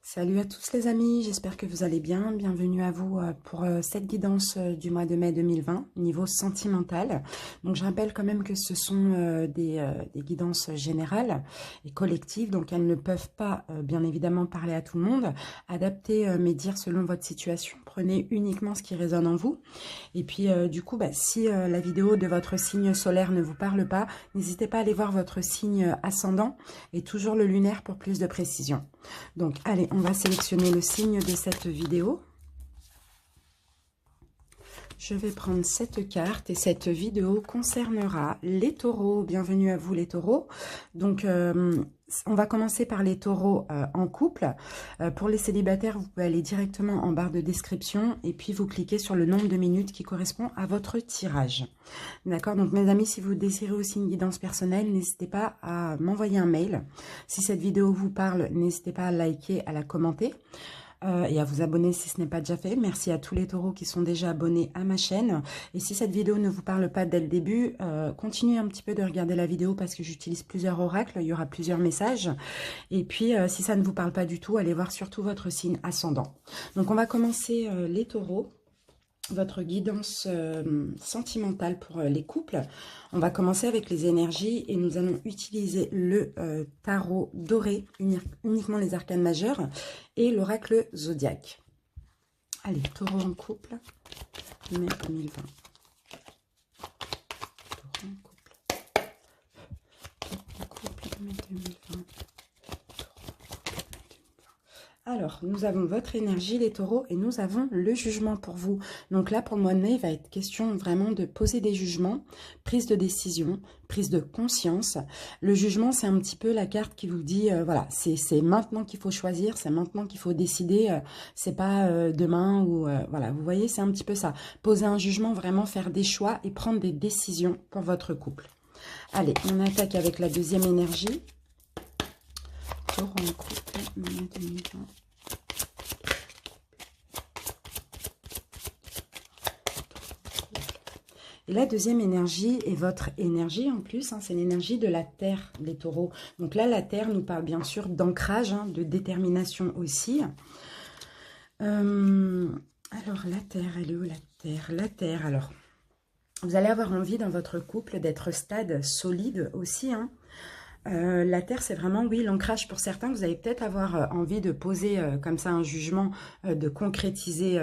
Salut à tous les amis, j'espère que vous allez bien. Bienvenue à vous pour cette guidance du mois de mai 2020, niveau sentimental. Donc je rappelle quand même que ce sont des guidances générales et collectives, donc elles ne peuvent pas bien évidemment parler à tout le monde. Adaptez mes dires selon votre situation, prenez uniquement ce qui résonne en vous. Et puis du coup, si la vidéo de votre signe solaire ne vous parle pas, n'hésitez pas à aller voir votre signe ascendant et toujours le lunaire pour plus de précision. Donc, allez, on va sélectionner le signe de cette vidéo. Je vais prendre cette carte et cette vidéo concernera les taureaux. Bienvenue à vous les taureaux. Donc, on va commencer par les taureaux en couple. Pour les célibataires, vous pouvez aller directement en barre de description et puis vous cliquez sur le nombre de minutes qui correspond à votre tirage. D'accord? Donc, mes amis, si vous désirez aussi une guidance personnelle, n'hésitez pas à m'envoyer un mail. Si cette vidéo vous parle, n'hésitez pas à liker, à la commenter. Et à vous abonner si ce n'est pas déjà fait. Merci à tous les taureaux qui sont déjà abonnés à ma chaîne. Et si cette vidéo ne vous parle pas dès le début, continuez un petit peu de regarder la vidéo parce que j'utilise plusieurs oracles, il y aura plusieurs messages. Et puis, si ça ne vous parle pas du tout, allez voir surtout votre signe ascendant. Donc, on va commencer les taureaux. Votre guidance sentimentale pour les couples. On va commencer avec les énergies et nous allons utiliser le tarot doré, uniquement les arcanes majeures, et l'oracle zodiaque. Allez, taureau en couple, mai 2020. Taureau en couple. Taureau en couple, mai 2020. Alors, nous avons votre énergie, les taureaux, et nous avons le jugement pour vous. Donc là, pour le mois de mai, il va être question vraiment de poser des jugements, prise de décision, prise de conscience. Le jugement, c'est un petit peu la carte qui vous dit, voilà, c'est maintenant qu'il faut choisir, c'est maintenant qu'il faut décider, c'est pas demain ou... voilà, vous voyez, c'est un petit peu ça. Poser un jugement, vraiment faire des choix et prendre des décisions pour votre couple. Allez, on attaque avec la deuxième énergie. Taureau en couple, mai 2020. Et la deuxième énergie est votre énergie en plus, hein, c'est l'énergie de la terre, les taureaux. Donc là, la terre nous parle bien sûr d'ancrage, hein, de détermination aussi. Alors la terre, elle est où la terre? La terre, alors, vous allez avoir envie dans votre couple d'être stable, solide aussi, hein. La terre, c'est vraiment, oui, l'ancrage pour certains. Vous allez peut-être avoir envie de poser comme ça un jugement, de concrétiser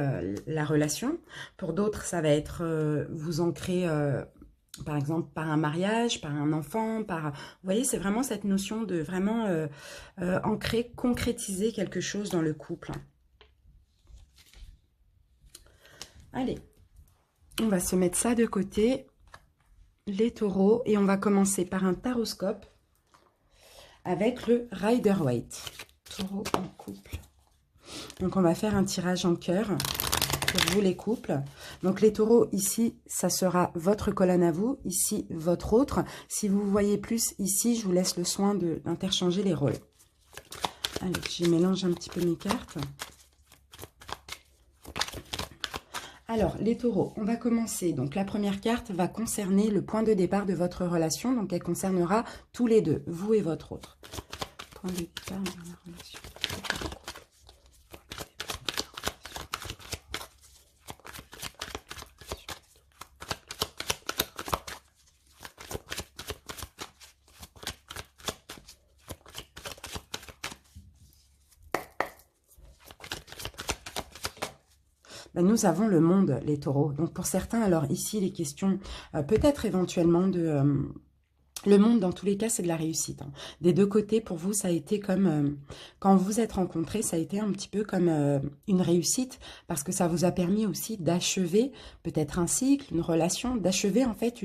la relation. Pour d'autres, ça va être vous ancrer, par exemple, par un mariage, par un enfant, par... Vous voyez, c'est vraiment cette notion de vraiment ancrer, concrétiser quelque chose dans le couple. Allez, on va se mettre ça de côté, les taureaux, et on va commencer par un taroscope avec le Rider-Waite. Taureau en couple. Donc, on va faire un tirage en cœur pour vous, les couples. Donc, les taureaux, ici, ça sera votre colonne à vous. Ici, votre autre. Si vous voyez plus ici, je vous laisse le soin d'interchanger les rôles. Allez, je mélange un petit peu mes cartes. Alors, les taureaux, on va commencer. Donc, la première carte va concerner le point de départ de votre relation. Donc, elle concernera tous les deux, vous et votre autre. Point de départ de la relation. Nous avons le monde, les taureaux. Donc, pour certains, alors ici, les questions, peut-être éventuellement de... le monde, dans tous les cas, c'est de la réussite. Hein. Des deux côtés, pour vous, ça a été comme... quand vous vous êtes rencontrés, ça a été un petit peu comme une réussite, parce que ça vous a permis aussi d'achever peut-être un cycle, une relation, d'achever en fait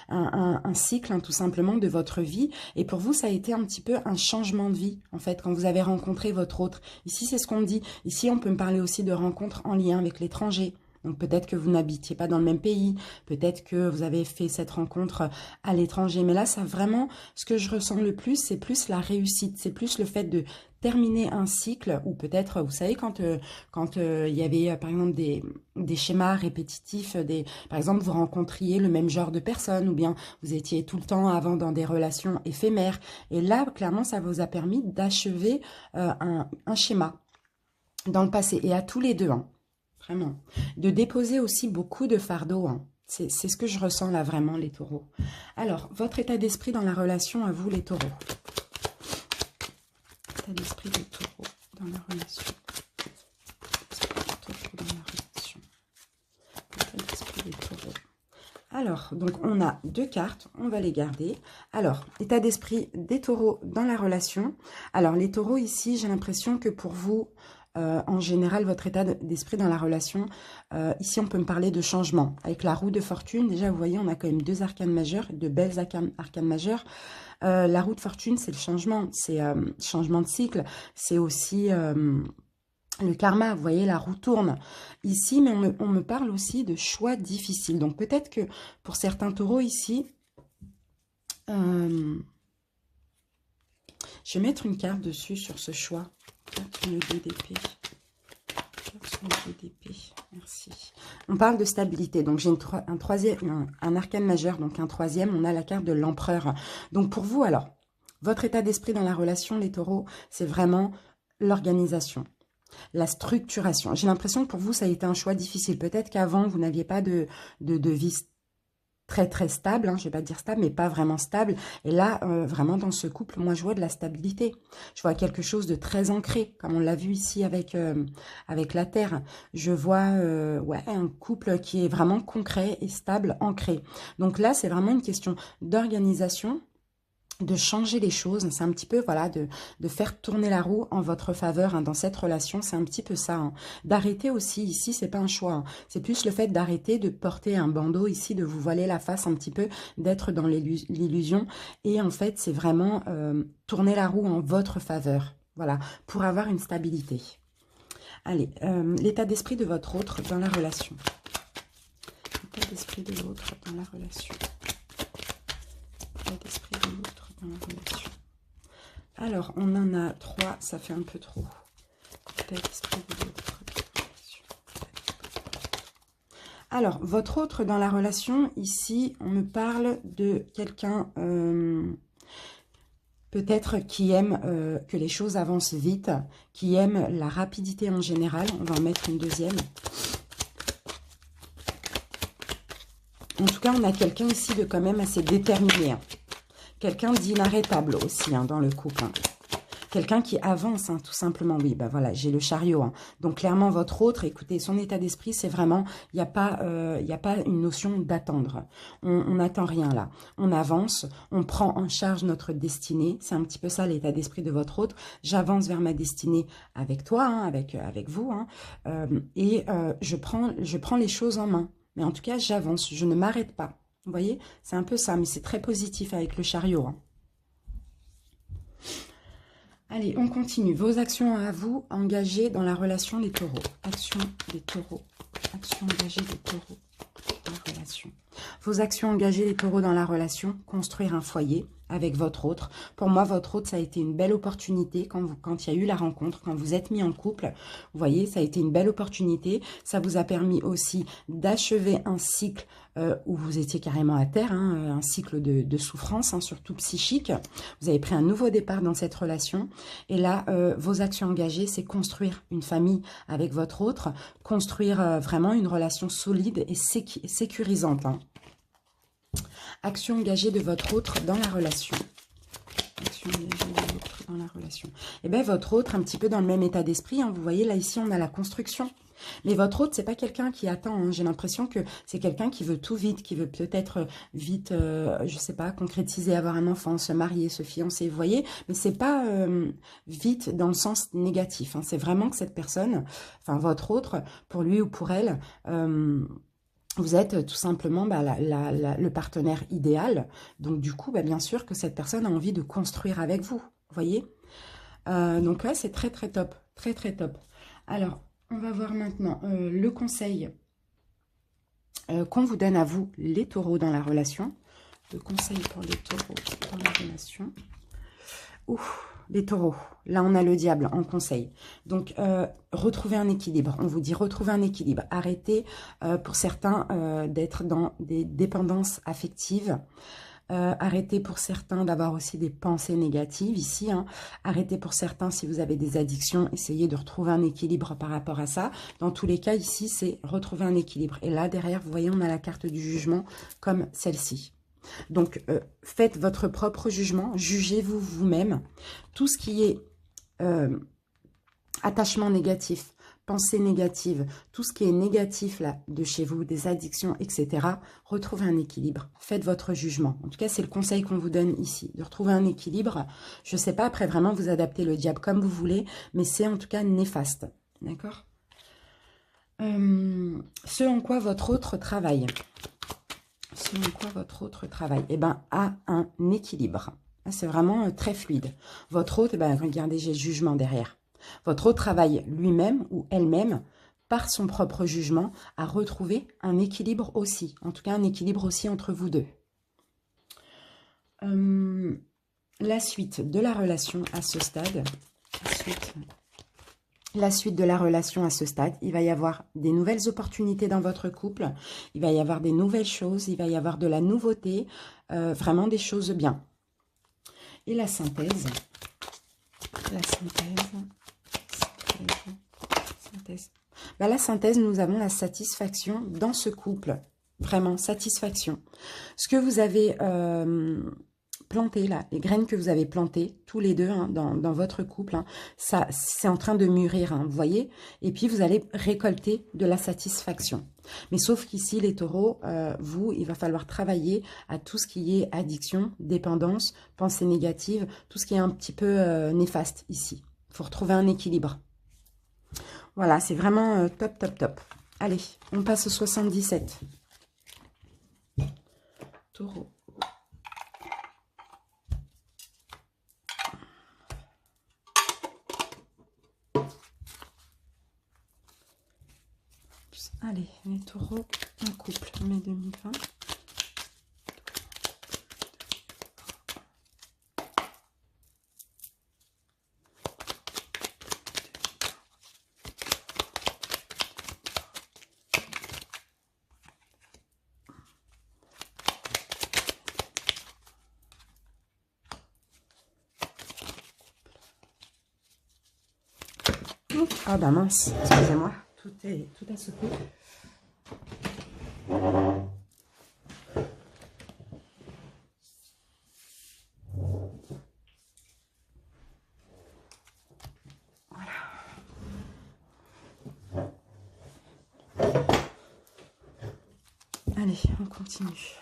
un cycle, hein, tout simplement, de votre vie. Et pour vous, ça a été un petit peu un changement de vie, en fait, quand vous avez rencontré votre autre. Ici, c'est ce qu'on dit. Ici, on peut me parler aussi de rencontres en lien avec l'étranger. Donc peut-être que vous n'habitiez pas dans le même pays, peut-être que vous avez fait cette rencontre à l'étranger. Mais là, ça vraiment, ce que je ressens le plus, c'est plus la réussite, c'est plus le fait de terminer un cycle, ou peut-être, vous savez, quand il y avait par exemple des schémas répétitifs, par exemple vous rencontriez le même genre de personnes, ou bien vous étiez tout le temps avant dans des relations éphémères. Et là, clairement, ça vous a permis d'achever un schéma. dans le passé, et à tous les deux, hein, vraiment. De déposer aussi beaucoup de fardeaux, hein. C'est ce que je ressens là, vraiment, les taureaux. Alors, votre état d'esprit dans la relation à vous, les taureaux. État d'esprit des taureaux dans la relation. Alors, donc on a deux cartes, on va les garder. Alors, état d'esprit des taureaux dans la relation. Alors, les taureaux ici, j'ai l'impression que pour vous, en général, votre état d'esprit dans la relation, ici on peut me parler de changement. Avec la roue de fortune, déjà vous voyez, on a quand même deux arcanes majeures, de belles arcanes majeures. La roue de fortune, c'est le changement, c'est changement de cycle, c'est aussi... le karma, vous voyez, la roue tourne ici, mais on me parle aussi de choix difficiles. Donc peut-être que pour certains taureaux ici, je vais mettre une carte dessus sur ce choix. Carte le 2 d'épée. Carte le 2 d'épée. Merci. On parle de stabilité. Donc j'ai un troisième, un arcane majeur, donc un troisième. On a la carte de l'empereur. Donc pour vous, alors, votre état d'esprit dans la relation, les taureaux, c'est vraiment l'organisation. La structuration. J'ai l'impression que pour vous, ça a été un choix difficile. Peut-être qu'avant, vous n'aviez pas de vie très, très stable. Hein, je ne vais pas dire stable, mais pas vraiment stable. Et là, vraiment, dans ce couple, moi, je vois de la stabilité. Je vois quelque chose de très ancré, comme on l'a vu ici avec la Terre. Je vois ouais, un couple qui est vraiment concret et stable, ancré. Donc là, c'est vraiment une question d'organisation, de changer les choses, c'est un petit peu, voilà, de faire tourner la roue en votre faveur, hein, dans cette relation, c'est un petit peu ça, hein. D'arrêter aussi, ici, c'est pas un choix, hein. C'est plus le fait d'arrêter de porter un bandeau ici, de vous voiler la face un petit peu, d'être dans l'illusion, et en fait, c'est vraiment tourner la roue en votre faveur, voilà, pour avoir une stabilité. Allez, l'état d'esprit de votre autre dans la relation. L'état d'esprit de l'autre dans la relation. L'état d'esprit de l'autre. Alors, on en a 3, ça fait un peu trop. Alors, votre autre dans la relation, ici, on me parle de quelqu'un peut-être qui aime que les choses avancent vite, qui aime la rapidité en général. On va en mettre une deuxième. En tout cas, on a quelqu'un ici de quand même assez déterminé, hein. Quelqu'un d'inarrêtable aussi, hein, dans le couple, hein. Quelqu'un qui avance, hein, tout simplement. Oui, ben voilà, j'ai le chariot, hein. Donc clairement, votre autre, écoutez, son état d'esprit, c'est vraiment, il n'y a pas une notion d'attendre. On n'attend rien là. On avance, on prend en charge notre destinée. C'est un petit peu ça l'état d'esprit de votre autre. J'avance vers ma destinée avec toi, hein, avec vous, hein, et je prends les choses en main. Mais en tout cas, j'avance, je ne m'arrête pas. Vous voyez, c'est un peu ça, mais c'est très positif avec le chariot, hein. Allez, on continue. Vos actions à vous, engagées dans la relation des taureaux. Actions des taureaux. Actions engagées des taureaux dans la relation. Vos actions engagées des taureaux dans la relation. Construire un foyer avec votre autre. Pour moi, votre autre, ça a été une belle opportunité quand il y a eu la rencontre, quand vous êtes mis en couple. Vous voyez, ça a été une belle opportunité. Ça vous a permis aussi d'achever un cycle où vous étiez carrément à terre, hein, un cycle de souffrance, hein, surtout psychique. Vous avez pris un nouveau départ dans cette relation. Et là, vos actions engagées, c'est construire une famille avec votre autre, construire vraiment une relation solide et sécurisante, hein. Action engagée de votre autre dans la relation. Action engagée de l'autre dans la relation. Et bien, votre autre, un petit peu dans le même état d'esprit, hein, vous voyez, là, ici, on a la construction. Mais votre autre, c'est pas quelqu'un qui attend, hein. J'ai l'impression que c'est quelqu'un qui veut tout vite, qui veut peut-être vite, je sais pas, concrétiser, avoir un enfant, se marier, se fiancer, vous voyez. Mais c'est pas vite dans le sens négatif, hein. C'est vraiment que cette personne, enfin, votre autre, pour lui ou pour elle... vous êtes tout simplement le partenaire idéal. Donc, du coup, bien sûr que cette personne a envie de construire avec vous. Vous voyez, donc là, c'est très, très top. Très, très top. Alors, on va voir maintenant le conseil qu'on vous donne à vous, les taureaux, dans la relation. Le conseil pour les taureaux dans la relation. Ouf, les taureaux. Là, on a le diable en conseil. Donc, retrouvez un équilibre. On vous dit retrouver un équilibre. Arrêtez, pour certains, d'être dans des dépendances affectives. Arrêtez pour certains d'avoir aussi des pensées négatives ici. Hein. Arrêtez pour certains si vous avez des addictions. Essayez de retrouver un équilibre par rapport à ça. Dans tous les cas, ici, c'est retrouver un équilibre. Et là, derrière, vous voyez, on a la carte du jugement comme celle-ci. Donc, faites votre propre jugement. Jugez-vous vous-même. Tout ce qui est attachement négatif, pensée négative, tout ce qui est négatif là de chez vous, des addictions, etc., retrouvez un équilibre. Faites votre jugement. En tout cas, c'est le conseil qu'on vous donne ici, de retrouver un équilibre. Je ne sais pas, après vraiment vous adaptez le diable comme vous voulez, mais c'est en tout cas néfaste. D'accord? Ce en quoi votre autre travaille. Ce en quoi votre autre travaille, eh ben, a un équilibre. C'est vraiment très fluide. Votre autre, eh ben, regardez, j'ai le jugement derrière. Votre autre travaille lui-même ou elle-même, par son propre jugement, à retrouver un équilibre aussi. En tout cas, un équilibre aussi entre vous deux. La suite de la relation à ce stade. La suite de la relation à ce stade, il va y avoir des nouvelles opportunités dans votre couple. Il va y avoir des nouvelles choses. Il va y avoir de la nouveauté. Vraiment des choses bien. Et la synthèse. La synthèse, nous avons la satisfaction dans ce couple. Vraiment, satisfaction. Ce que vous avez planté là, les graines que vous avez plantées, tous les deux hein, dans votre couple, hein, ça c'est en train de mûrir, hein, vous voyez. Et puis vous allez récolter de la satisfaction. Mais sauf qu'ici, les taureaux, il va falloir travailler à tout ce qui est addiction, dépendance, pensée négative, tout ce qui est un petit peu néfaste ici. Il faut retrouver un équilibre. Voilà, c'est vraiment top, top, top. Allez, on passe au 77. Taureau. Allez, les taureaux en couple, mai 2020. Ah bah mince, excusez-moi, tout a sauté. Voilà. Allez, on continue.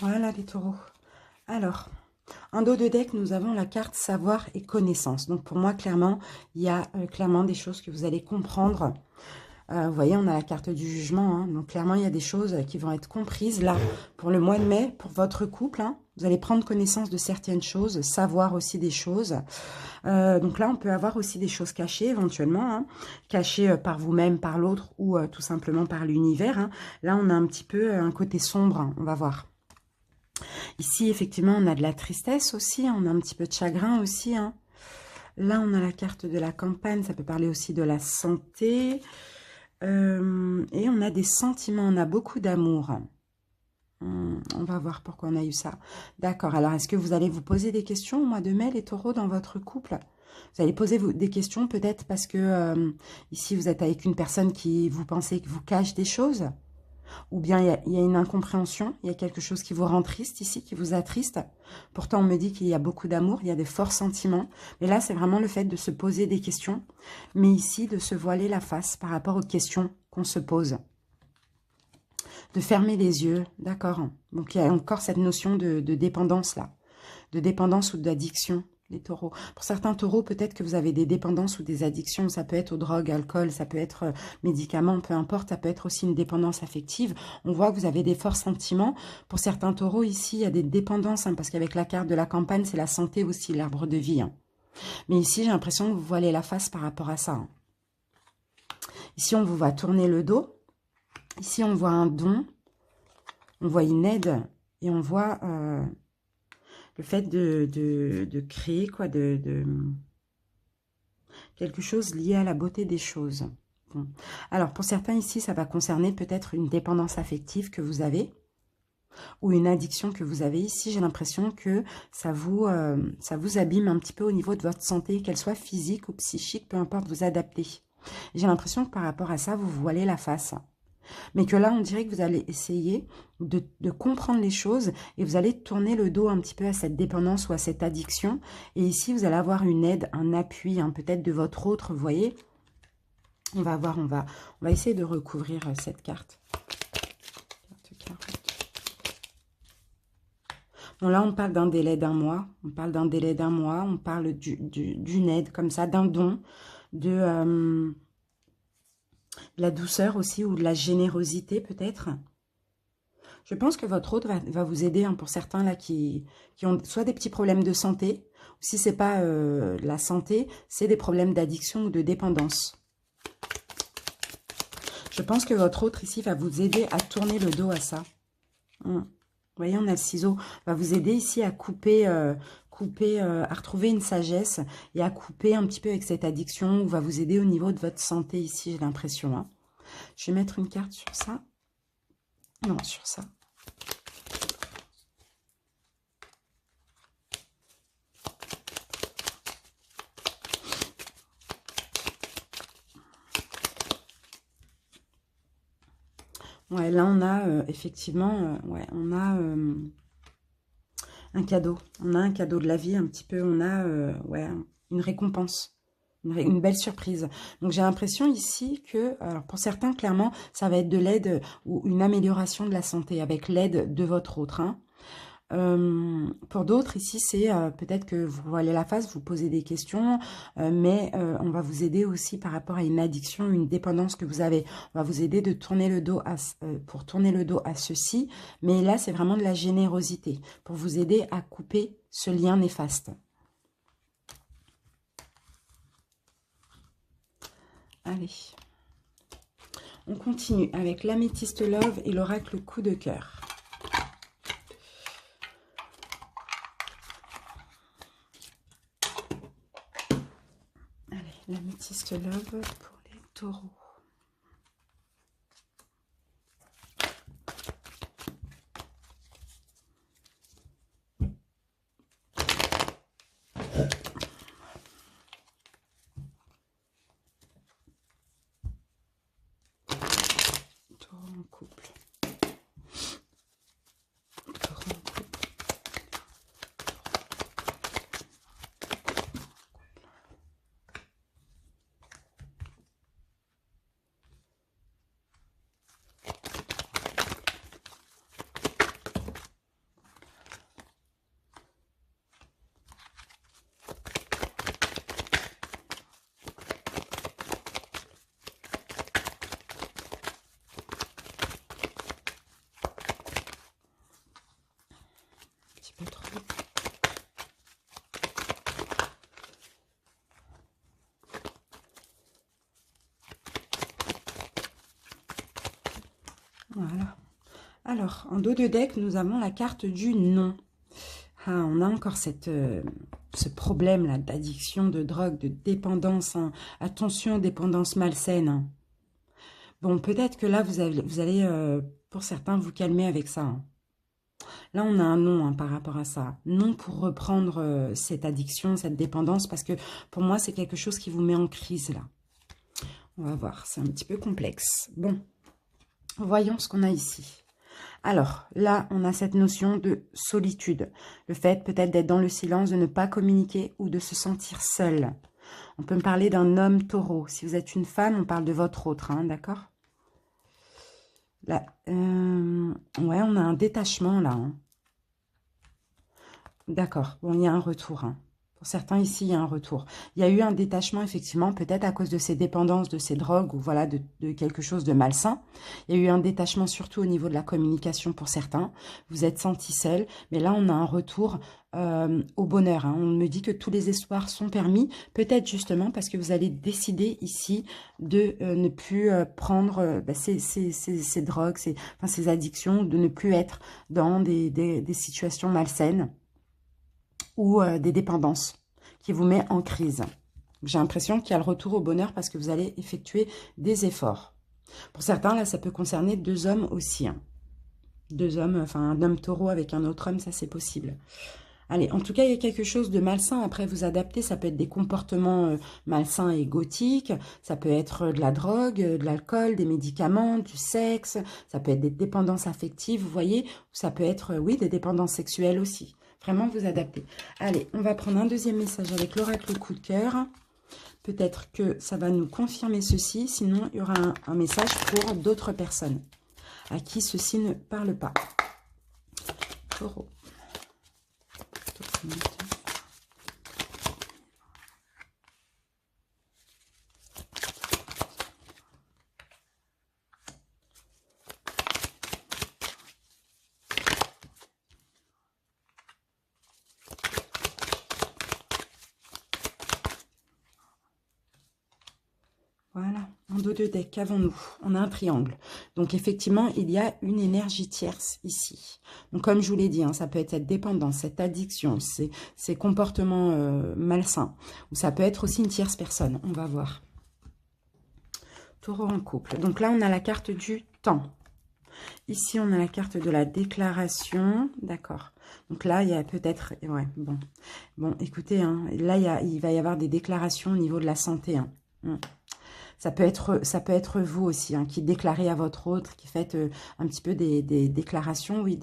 Voilà les taureaux. Alors, en dos de deck, nous avons la carte savoir et connaissance. Donc pour moi, clairement, il y a clairement des choses que vous allez comprendre. Vous voyez, on a la carte du jugement. Hein, donc clairement, il y a des choses qui vont être comprises là pour le mois de mai, pour votre couple. Hein, vous allez prendre connaissance de certaines choses, savoir aussi des choses. Donc là, on peut avoir aussi des choses cachées éventuellement, hein, cachées par vous-même, par l'autre ou tout simplement par l'univers. Hein. Là, on a un petit peu un côté sombre, hein, on va voir. Ici, effectivement, on a de la tristesse aussi, on a un petit peu de chagrin aussi. Hein. Là, on a la carte de la campagne, ça peut parler aussi de la santé. Et on a des sentiments, on a beaucoup d'amour. On va voir pourquoi on a eu ça. D'accord, alors est-ce que vous allez vous poser des questions au mois de mai, les taureaux, dans votre couple? Vous allez poser des questions peut-être parce que ici, vous êtes avec une personne qui vous pensez que vous cache des choses. Ou bien il y a une incompréhension, il y a quelque chose qui vous rend triste ici, qui vous attriste. Pourtant, on me dit qu'il y a beaucoup d'amour, il y a des forts sentiments. Mais là, c'est vraiment le fait de se poser des questions. Mais ici, de se voiler la face par rapport aux questions qu'on se pose. de fermer les yeux, d'accord. Donc, il y a encore cette notion de dépendance, là. De dépendance ou d'addiction, les taureaux. Pour certains taureaux, peut-être que vous avez des dépendances ou des addictions. Ça peut être aux drogues, alcool, ça peut être médicaments, peu importe. Ça peut être aussi une dépendance affective. On voit que vous avez des forts sentiments. Pour certains taureaux, ici, il y a des dépendances, hein, parce qu'avec la carte de la campagne, c'est la santé aussi, l'arbre de vie. Hein. Mais ici, j'ai l'impression que vous voilez la face par rapport à ça. Hein. Ici, on vous voit tourner le dos. Ici, on voit un don. On voit une aide. Et on voit le fait de créer, quoi, quelque chose lié à la beauté des choses. Bon. Alors, pour certains ici, ça va concerner peut-être une dépendance affective que vous avez ou une addiction que vous avez. Ici, j'ai l'impression que ça vous abîme un petit peu au niveau de votre santé, qu'elle soit physique ou psychique, peu importe, vous adaptez. J'ai l'impression que par rapport à ça, vous voilez la face. Mais que là, on dirait que vous allez essayer de comprendre les choses et vous allez tourner le dos un petit peu à cette dépendance ou à cette addiction. Et ici, vous allez avoir une aide, un appui, hein, peut-être de votre autre, vous voyez. On va voir, on va essayer de recouvrir cette carte. Bon, là, on parle d'un délai d'un mois. On parle d'un délai d'un mois. On parle d'une aide comme ça, d'un don, de la douceur aussi ou de la générosité peut-être. Je pense que votre autre va vous aider, hein, pour certains là qui ont soit des petits problèmes de santé, ou si ce n'est pas la santé, c'est des problèmes d'addiction ou de dépendance. Je pense que votre autre ici va vous aider à tourner le dos à ça. Vous voyez, on a le ciseau. Va vous aider ici à couper, à retrouver une sagesse et à couper un petit peu avec cette addiction, ou va vous aider au niveau de votre santé ici, j'ai l'impression. Hein. Je vais mettre une carte sur ça. Non, sur ça. Ouais, là, on a effectivement, ouais, on a un cadeau. On a un cadeau de la vie un petit peu. On a ouais, une récompense. Une belle surprise. Donc, j'ai l'impression ici que, alors pour certains, clairement, ça va être de l'aide ou une amélioration de la santé avec l'aide de votre autre. Hein. Pour d'autres, ici, c'est peut-être que vous voyez la face, vous posez des questions, mais on va vous aider aussi par rapport à une addiction, une dépendance que vous avez. On va vous aider de tourner le dos pour tourner le dos à ceci, mais là, c'est vraiment de la générosité pour vous aider à couper ce lien néfaste. Allez, on continue avec l'améthyste love et l'oracle coup de cœur. Allez, l'améthyste love pour les taureaux. Couple. Pas trop. Voilà. Alors, en dos de deck, nous avons la carte du non. Ah, on a encore ce problème-là d'addiction, de drogue, de dépendance. Hein. Attention, dépendance malsaine. Hein. Bon, peut-être que là, vous allez pour certains, vous calmer avec ça. Hein. Là, on a un non, hein, par rapport à ça. Non pour reprendre cette addiction, cette dépendance, parce que pour moi, c'est quelque chose qui vous met en crise, là. On va voir, c'est un petit peu complexe. Bon, voyons ce qu'on a ici. Alors, là, on a cette notion de solitude. Le fait peut-être d'être dans le silence, de ne pas communiquer ou de se sentir seul. On peut me parler d'un homme taureau. Si vous êtes une femme, on parle de votre autre, hein, d'accord ? Là, ouais, on a un détachement là. Hein. D'accord, bon, il y a un retour. Hein. Pour certains ici, il y a un retour. Il y a eu un détachement, effectivement, peut-être à cause de ces dépendances, de ces drogues ou voilà, de quelque chose de malsain. Il y a eu un détachement surtout au niveau de la communication pour certains. Vous êtes sentis seul, mais là, on a un retour au bonheur. Hein. On me dit que tous les espoirs sont permis, peut-être justement parce que vous allez décider ici de ne plus prendre ces drogues, ces addictions, de ne plus être dans des situations malsaines ou des dépendances qui vous met en crise. J'ai l'impression qu'il y a le retour au bonheur parce que vous allez effectuer des efforts. Pour certains, là, ça peut concerner deux hommes aussi. Hein. Deux hommes, enfin un homme taureau avec un autre homme, ça c'est possible. Allez, en tout cas, il y a quelque chose de malsain. Après, vous adaptez, ça peut être des comportements malsains et gothiques, ça peut être de la drogue, de l'alcool, des médicaments, du sexe, ça peut être des dépendances affectives, vous voyez, ou ça peut être, oui, des dépendances sexuelles aussi. Vraiment, vous adaptez. Allez, on va prendre un deuxième message avec l'oracle coup de cœur. Peut-être que ça va nous confirmer ceci, sinon il y aura un message pour d'autres personnes à qui ceci ne parle pas. Taureau. Voilà, en dos de deck, qu'avons-nous? On a un triangle. Donc, effectivement, il y a une énergie tierce ici. Donc, comme je vous l'ai dit, hein, ça peut être cette dépendance, cette addiction, ces comportements malsains. Ou ça peut être aussi une tierce personne. On va voir. Taureau en couple. Donc là, on a la carte du temps. Ici, on a la carte de la déclaration. D'accord. Donc là, il y a peut-être... Ouais, bon. Bon, écoutez, hein, là, il va y avoir des déclarations au niveau de la santé. Hein. Ça peut être vous aussi, hein, qui déclarez à votre autre, qui faites un petit peu des déclarations, oui,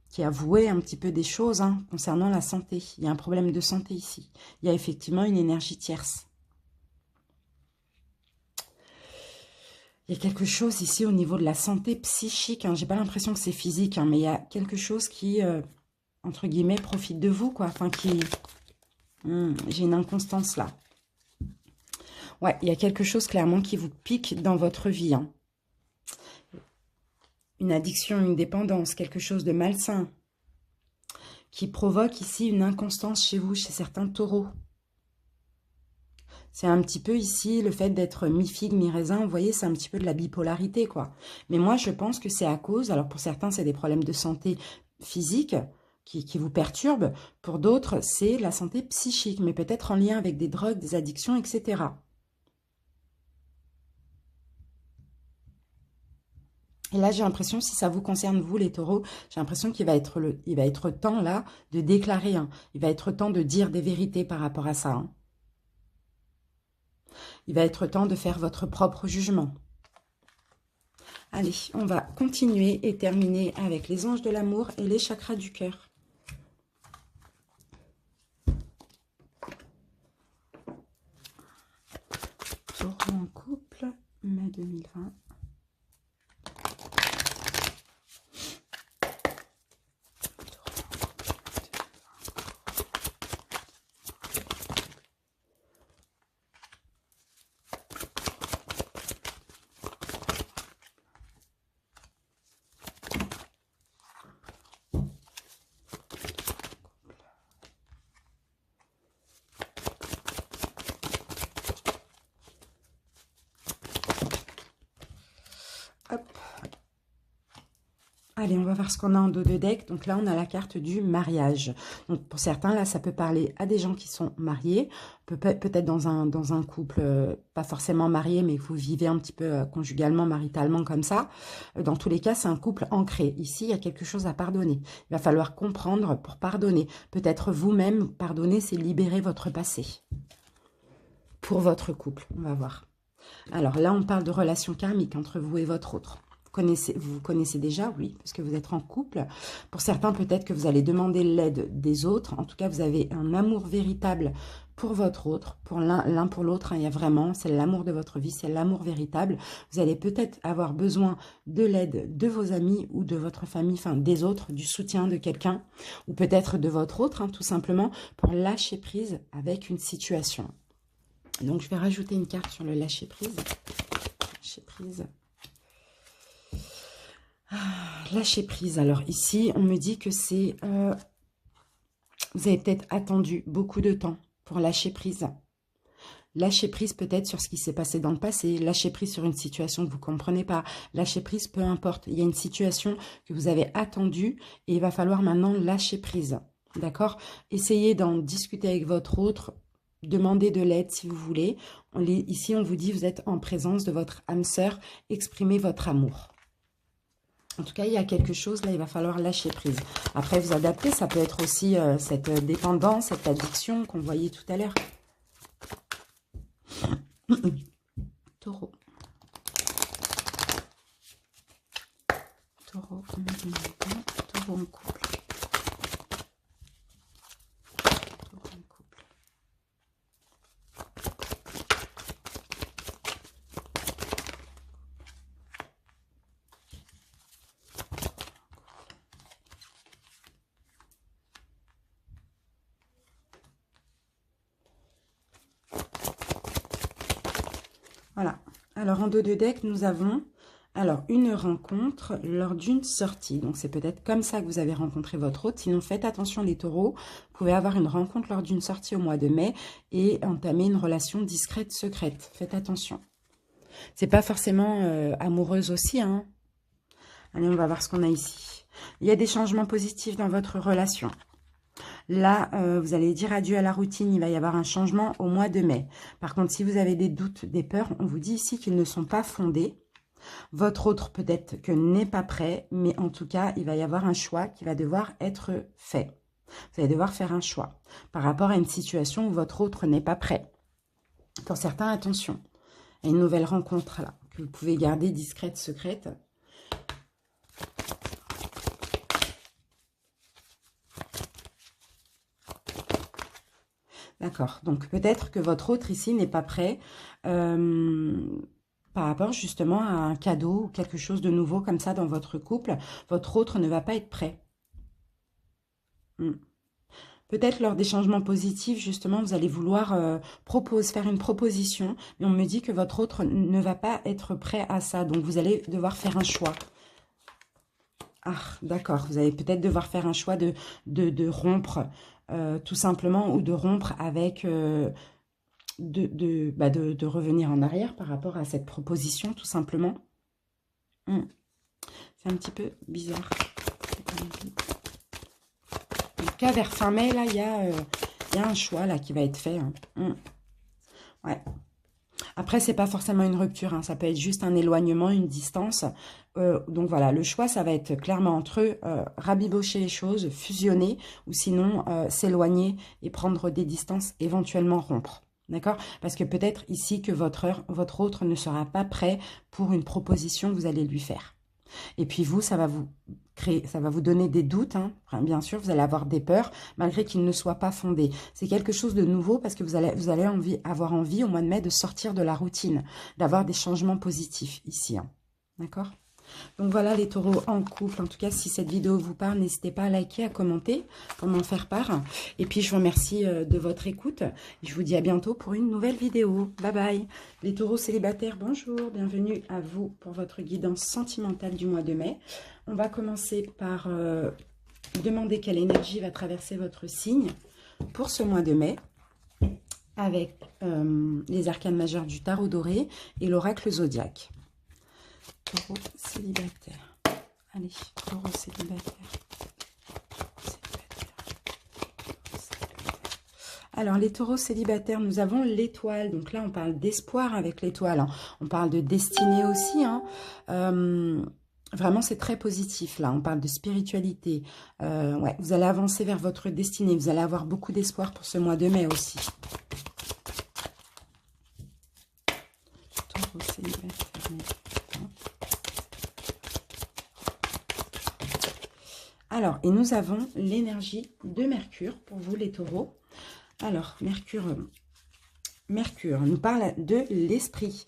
qui avouez un petit peu des choses hein, concernant la santé. Il y a un problème de santé ici. Il y a effectivement une énergie tierce. Il y a quelque chose ici au niveau de la santé psychique. Hein. Je n'ai pas l'impression que c'est physique, hein, mais il y a quelque chose qui, entre guillemets, profite de vous, quoi. Enfin, qui... j'ai une inconstance là. Ouais, il y a quelque chose clairement qui vous pique dans votre vie. Hein. Une addiction, une dépendance, quelque chose de malsain qui provoque ici une inconstance chez vous, chez certains taureaux. C'est un petit peu ici le fait d'être mi-figue, mi-raisin. Vous voyez, c'est un petit peu de la bipolarité, quoi. Mais moi, je pense que c'est à cause... Alors, pour certains, c'est des problèmes de santé physique qui vous perturbent. Pour d'autres, c'est la santé psychique, mais peut-être en lien avec des drogues, des addictions, etc. Et là, j'ai l'impression, si ça vous concerne, vous, les taureaux, j'ai l'impression qu'il va être temps, là, de déclarer. Hein. Il va être temps de dire des vérités par rapport à ça. Hein. Il va être temps de faire votre propre jugement. Allez, on va continuer et terminer avec les anges de l'amour et les chakras du cœur. Taureau en couple, mai 2020. Hop. Allez, on va voir ce qu'on a en dos de deck. Donc là, on a la carte du mariage. Donc pour certains, là, ça peut parler à des gens qui sont mariés, peut-être dans un couple pas forcément marié, mais que vous vivez un petit peu conjugalement, maritalement comme ça. Dans tous les cas, c'est un couple ancré. Ici, il y a quelque chose à pardonner. Il va falloir comprendre pour pardonner. Peut-être vous-même, pardonner, c'est libérer votre passé. Pour votre couple, on va voir. Alors là, on parle de relation karmique entre vous et votre autre. vous connaissez déjà, oui, parce que vous êtes en couple. Pour certains, peut-être que vous allez demander l'aide des autres. En tout cas, vous avez un amour véritable pour votre autre, pour l'un pour l'autre. Hein, il y a vraiment, c'est l'amour de votre vie, c'est l'amour véritable. Vous allez peut-être avoir besoin de l'aide de vos amis ou de votre famille, enfin des autres, du soutien de quelqu'un, ou peut-être de votre autre, hein, tout simplement, pour lâcher prise avec une situation. Donc, je vais rajouter une carte sur le lâcher prise. Lâcher prise. Lâcher prise. Alors ici, on me dit que c'est... vous avez peut-être attendu beaucoup de temps pour lâcher prise. Lâcher prise peut-être sur ce qui s'est passé dans le passé. Lâcher prise sur une situation que vous ne comprenez pas. Lâcher prise, peu importe. Il y a une situation que vous avez attendue et il va falloir maintenant lâcher prise. D'accord? Essayez d'en discuter avec votre autre. Demandez de l'aide si vous voulez. Ici, on vous dit vous êtes en présence de votre âme sœur. Exprimez votre amour. En tout cas, il y a quelque chose, là, il va falloir lâcher prise. Après, vous adapter, ça peut être aussi cette dépendance, cette addiction qu'on voyait tout à l'heure. Taureau. Taureau, taureau en couple. Taureau en couple. Voilà. Alors, en dos de deck, nous avons une rencontre lors d'une sortie. Donc, c'est peut-être comme ça que vous avez rencontré votre hôte. Sinon, faites attention les taureaux. Vous pouvez avoir une rencontre lors d'une sortie au mois de mai et entamer une relation discrète, secrète. Faites attention. C'est pas forcément amoureuse aussi, hein. Allez, on va voir ce qu'on a ici. Il y a des changements positifs dans votre relation. Là, vous allez dire adieu à la routine, il va y avoir un changement au mois de mai. Par contre, si vous avez des doutes, des peurs, on vous dit ici qu'ils ne sont pas fondés. Votre autre peut-être que n'est pas prêt, mais en tout cas, il va y avoir un choix qui va devoir être fait. Vous allez devoir faire un choix par rapport à une situation où votre autre n'est pas prêt. Pour certains, attention, il y a une nouvelle rencontre là, que vous pouvez garder discrète, secrète. D'accord, donc peut-être que votre autre ici n'est pas prêt par rapport justement à un cadeau ou quelque chose de nouveau comme ça dans votre couple. Votre autre ne va pas être prêt. Peut-être lors des changements positifs, justement, vous allez vouloir faire une proposition, mais on me dit que votre autre ne va pas être prêt à ça, donc vous allez devoir faire un choix. Ah, d'accord, vous allez peut-être devoir faire un choix de rompre, tout simplement, ou de rompre avec, de revenir en arrière par rapport à cette proposition, tout simplement. C'est un petit peu bizarre. En tout cas, vers fin mai, là, il y a un choix là qui va être fait. Ouais. Après, c'est pas forcément une rupture, hein, ça peut être juste un éloignement, une distance. Donc voilà, le choix, ça va être clairement entre rabibocher les choses, fusionner, ou sinon s'éloigner et prendre des distances, éventuellement rompre. D'accord? Parce que peut-être ici que votre autre ne sera pas prêt pour une proposition que vous allez lui faire. Et puis vous, ça va vous donner des doutes, hein. Enfin, bien sûr, vous allez avoir des peurs, malgré qu'ils ne soient pas fondés. C'est quelque chose de nouveau parce que vous allez avoir envie au mois de mai de sortir de la routine, d'avoir des changements positifs ici. Hein. D'accord? Donc voilà les taureaux en couple. En tout cas, si cette vidéo vous parle, n'hésitez pas à liker, à commenter pour m'en faire part. Et puis, je vous remercie de votre écoute. Je vous dis à bientôt pour une nouvelle vidéo. Bye bye. Les taureaux célibataires, bonjour. Bienvenue à vous pour votre guidance sentimentale du mois de mai. On va commencer par demander quelle énergie va traverser votre signe pour ce mois de mai avec les arcanes majeurs du tarot doré et l'oracle zodiaque. Taureau célibataire. Allez, taureau célibataire. Alors, les taureaux célibataires, nous avons l'étoile. Donc là, on parle d'espoir avec l'étoile. Hein. On parle de destinée aussi. Hein. Vraiment, c'est très positif. Là, on parle de spiritualité. Ouais, vous allez avancer vers votre destinée. Vous allez avoir beaucoup d'espoir pour ce mois de mai aussi. Taureau célibataire. Alors, et nous avons l'énergie de Mercure pour vous les taureaux. Alors, Mercure nous parle de l'esprit.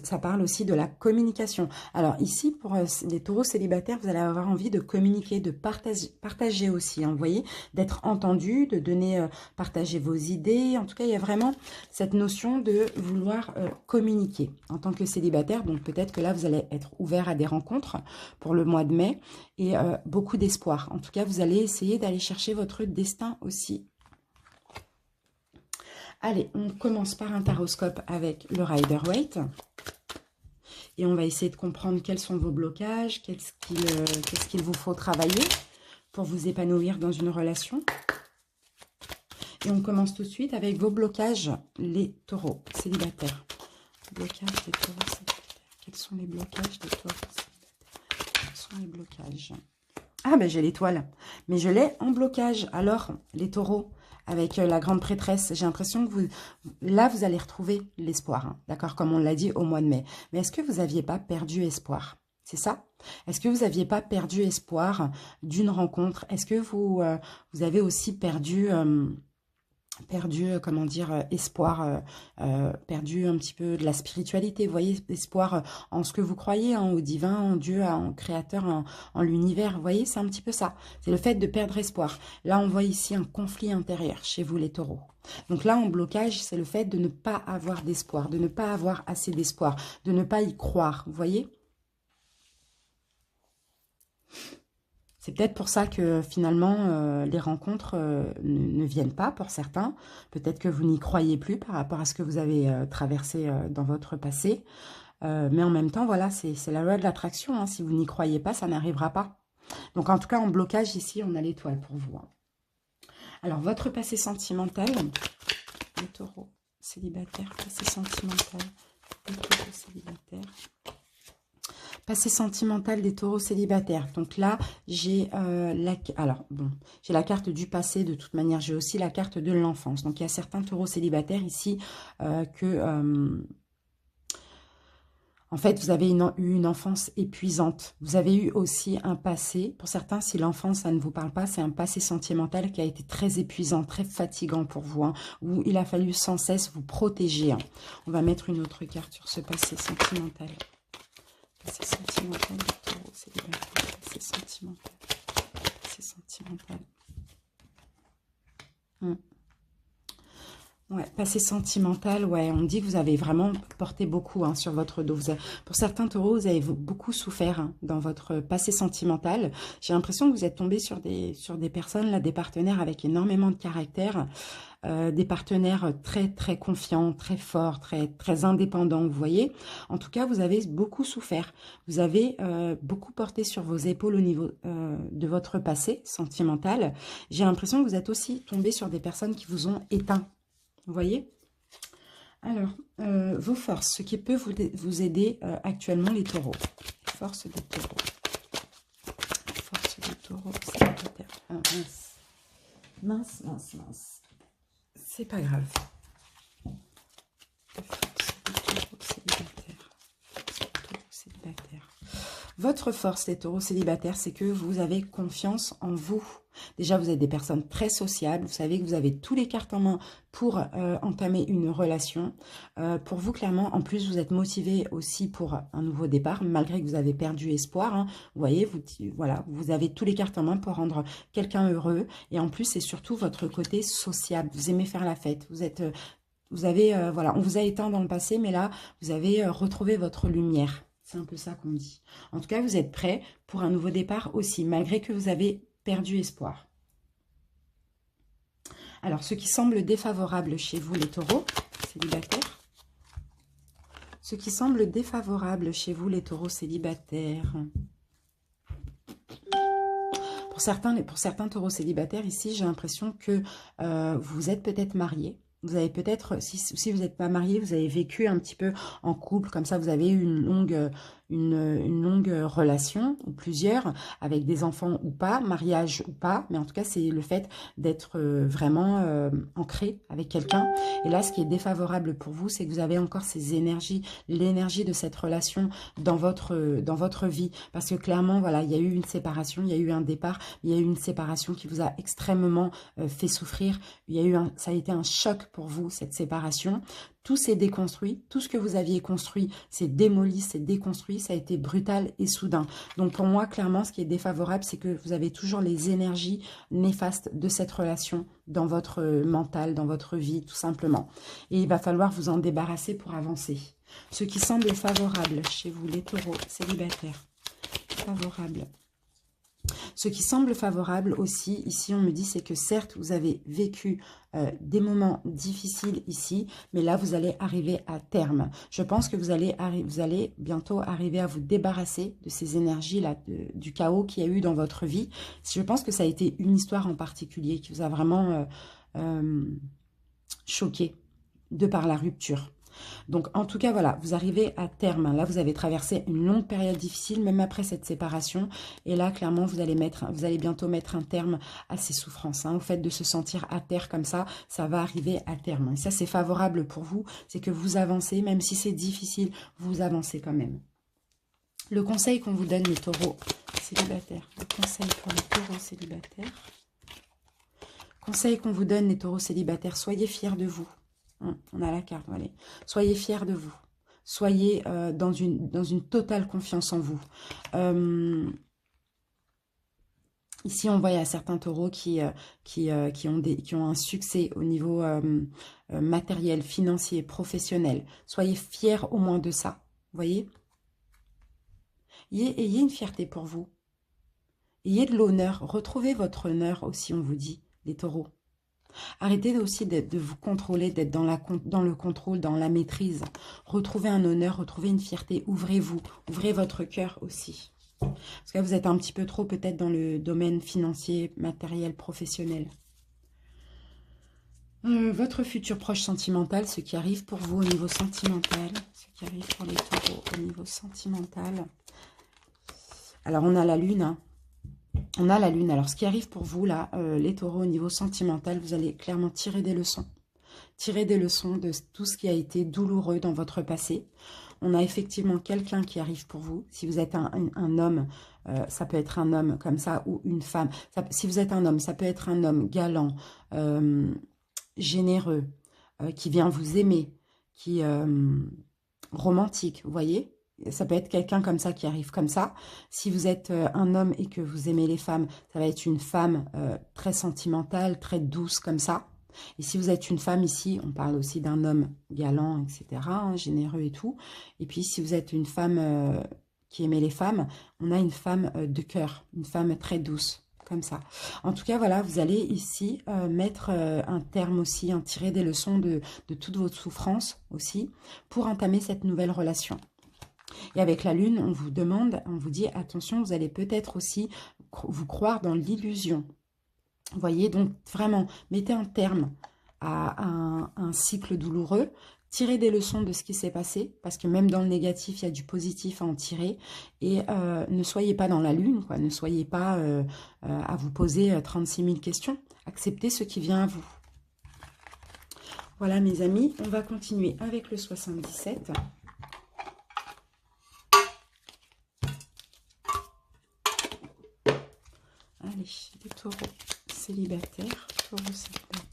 Ça parle aussi de la communication. Alors ici, pour les taureaux célibataires, vous allez avoir envie de communiquer, de partager aussi, hein, vous voyez, d'être entendu, de donner, partager vos idées. En tout cas, il y a vraiment cette notion de vouloir communiquer en tant que célibataire. Donc peut-être que là, vous allez être ouvert à des rencontres pour le mois de mai et beaucoup d'espoir. En tout cas, vous allez essayer d'aller chercher votre destin aussi. Allez, on commence par un taroscope avec le Rider-Waite. Et on va essayer de comprendre quels sont vos blocages, qu'est-ce qu'il vous faut travailler pour vous épanouir dans une relation. Et on commence tout de suite avec vos blocages, les taureaux célibataires. Blocages des taureaux célibataires. Quels sont les blocages des taureaux célibataires? Quels sont les blocages? Ah ben j'ai l'étoile, mais je l'ai en blocage. Alors, les taureaux, avec la grande prêtresse, j'ai l'impression que là, vous allez retrouver l'espoir, hein, d'accord, comme on l'a dit au mois de mai. Mais est-ce que vous n'aviez pas perdu espoir? C'est ça? Est-ce que vous n'aviez pas perdu espoir d'une rencontre? Est-ce que vous avez aussi perdu, comment dire, espoir, perdu un petit peu de la spiritualité, vous voyez, espoir en ce que vous croyez, hein, au divin, en Dieu, en créateur, en l'univers, vous voyez, c'est un petit peu ça, c'est le fait de perdre espoir. Là, on voit ici un conflit intérieur chez vous, les taureaux. Donc là, en blocage, c'est le fait de ne pas avoir d'espoir, de ne pas avoir assez d'espoir, de ne pas y croire, vous voyez. C'est peut-être pour ça que finalement, les rencontres ne viennent pas pour certains. Peut-être que vous n'y croyez plus par rapport à ce que vous avez traversé dans votre passé. Mais en même temps, voilà, c'est la loi de l'attraction, hein. Si vous n'y croyez pas, ça n'arrivera pas. Donc en tout cas, en blocage, ici, on a l'étoile pour vous, hein. Alors, votre passé sentimental, les taureaux célibataires, passé sentimental, les taureaux célibataires. Passé sentimental des taureaux célibataires. Donc là, j'ai j'ai la carte du passé de toute manière. J'ai aussi la carte de l'enfance. Donc il y a certains taureaux célibataires ici en fait, vous avez eu une enfance épuisante. Vous avez eu aussi un passé. Pour certains, si l'enfance, ça ne vous parle pas, c'est un passé sentimental qui a été très épuisant, très fatigant pour vous, hein, où il a fallu sans cesse vous protéger, hein. On va mettre une autre carte sur ce passé sentimental. Passé sentimental des taureaux célibataires. Passé sentimental. Passé sentimental. Ouais, passé sentimental, ouais, on dit que vous avez vraiment porté beaucoup, hein, sur votre dos. Pour certains taureaux, vous avez beaucoup souffert, hein, dans votre passé sentimental. J'ai l'impression que vous êtes tombé sur des personnes, là, des partenaires avec énormément de caractère, des partenaires très, très confiants, très forts, très, très indépendants, vous voyez. En tout cas, vous avez beaucoup souffert. Vous avez beaucoup porté sur vos épaules au niveau de votre passé sentimental. J'ai l'impression que vous êtes aussi tombé sur des personnes qui vous ont éteint. Vous voyez? Alors, vos forces, ce qui peut vous aider actuellement, les taureaux. Force des taureaux. Force des taureaux célibataires. Ah, mince. Mince, mince, mince. C'est pas grave. Force des taureaux célibataires. Force des taureaux célibataires. Votre force, les taureaux célibataires, c'est que vous avez confiance en vous. Déjà, vous êtes des personnes très sociables. Vous savez que vous avez tous les cartes en main pour entamer une relation. Pour vous, clairement, en plus, vous êtes motivé aussi pour un nouveau départ, malgré que vous avez perdu espoir, hein. Vous voyez, voilà, vous avez tous les cartes en main pour rendre quelqu'un heureux. Et en plus, c'est surtout votre côté sociable. Vous aimez faire la fête. Voilà, on vous a éteint dans le passé, mais là, vous avez retrouvé votre lumière. C'est un peu ça qu'on dit. En tout cas, vous êtes prêts pour un nouveau départ aussi, malgré que vous avez perdu espoir. Alors, ce qui semble défavorable chez vous, les taureaux célibataires. Ce qui semble défavorable chez vous, les taureaux célibataires. Pour certains taureaux célibataires, ici, j'ai l'impression que vous êtes peut-être mariés. Vous avez peut-être, si vous n'êtes pas marié, vous avez vécu un petit peu en couple, comme ça, vous avez eu une longue relation, ou plusieurs, avec des enfants ou pas, mariage ou pas, mais en tout cas, c'est le fait d'être vraiment ancré avec quelqu'un. Et là, ce qui est défavorable pour vous, c'est que vous avez encore ces énergies, l'énergie de cette relation dans votre vie. Parce que clairement, voilà, il y a eu une séparation, il y a eu un départ, il y a eu une séparation qui vous a extrêmement fait souffrir. Ça a été un choc pour vous, cette séparation. Tout s'est déconstruit, tout ce que vous aviez construit s'est démoli, s'est déconstruit, ça a été brutal et soudain. Donc pour moi, clairement, ce qui est défavorable, c'est que vous avez toujours les énergies néfastes de cette relation dans votre mental, dans votre vie, tout simplement. Et il va falloir vous en débarrasser pour avancer. Ce qui semble favorable chez vous, les taureaux célibataires, favorable. Ce qui semble favorable aussi, ici on me dit, c'est que certes, vous avez vécu des moments difficiles ici, mais là, vous allez arriver à terme. Je pense que vous allez bientôt arriver à vous débarrasser de ces énergies-là, du chaos qu'il y a eu dans votre vie. Je pense que ça a été une histoire en particulier qui vous a vraiment choqué de par la rupture. Donc, en tout cas, voilà, vous arrivez à terme. Là, vous avez traversé une longue période difficile, même après cette séparation. Et là, clairement, vous allez bientôt mettre un terme à ces souffrances. Au fait de se sentir à terre comme ça va arriver à terme. Et ça, c'est favorable pour vous. C'est que vous avancez, même si c'est difficile, vous avancez quand même. Le conseil qu'on vous donne, les taureaux célibataires. Le conseil pour les taureaux célibataires. Conseil qu'on vous donne, les taureaux célibataires. Soyez fiers de vous. On a la carte, allez. Soyez fiers de vous. Soyez dans une totale confiance en vous. Ici, on voit il y a certains taureaux qui ont un succès au niveau matériel, financier, professionnel. Soyez fiers au moins de ça. Vous voyez? Ayez une fierté pour vous. Ayez de l'honneur. Retrouvez votre honneur aussi, on vous dit, les taureaux. Arrêtez aussi de vous contrôler, d'être dans le contrôle, dans la maîtrise. Retrouvez un honneur, retrouvez une fierté. Ouvrez-vous, ouvrez votre cœur aussi. Parce que là, vous êtes un petit peu trop peut-être dans le domaine financier, matériel, professionnel. Votre futur proche sentimental, ce qui arrive pour vous au niveau sentimental. Ce qui arrive pour les taureaux au niveau sentimental. Alors, on a la lune, hein. On a la lune. Alors, ce qui arrive pour vous, là, les taureaux, au niveau sentimental, vous allez clairement tirer des leçons. Tirer des leçons de tout ce qui a été douloureux dans votre passé. On a effectivement quelqu'un qui arrive pour vous. Si vous êtes un homme, ça peut être un homme comme ça, ou une femme. Si vous êtes un homme, ça peut être un homme galant, généreux, qui vient vous aimer, qui romantique, vous voyez ? Ça peut être quelqu'un comme ça qui arrive comme ça. Si vous êtes un homme et que vous aimez les femmes, ça va être une femme très sentimentale, très douce comme ça. Et si vous êtes une femme ici, on parle aussi d'un homme galant, etc., hein, généreux et tout. Et puis si vous êtes une femme qui aimait les femmes, on a une femme de cœur, une femme très douce, comme ça. En tout cas, voilà, vous allez ici mettre un terme aussi, tirer des leçons de toute votre souffrance aussi, pour entamer cette nouvelle relation. Et avec la lune, on vous demande, on vous dit, attention, vous allez peut-être aussi vous croire dans l'illusion. Vous voyez, donc vraiment, mettez un terme à un cycle douloureux, tirez des leçons de ce qui s'est passé, parce que même dans le négatif, il y a du positif à en tirer, et ne soyez pas dans la lune, quoi, ne soyez pas à vous poser 36 000 questions, acceptez ce qui vient à vous. Voilà mes amis, on va continuer avec le 77. Allez, les taureaux célibataires, taureaux célibataires.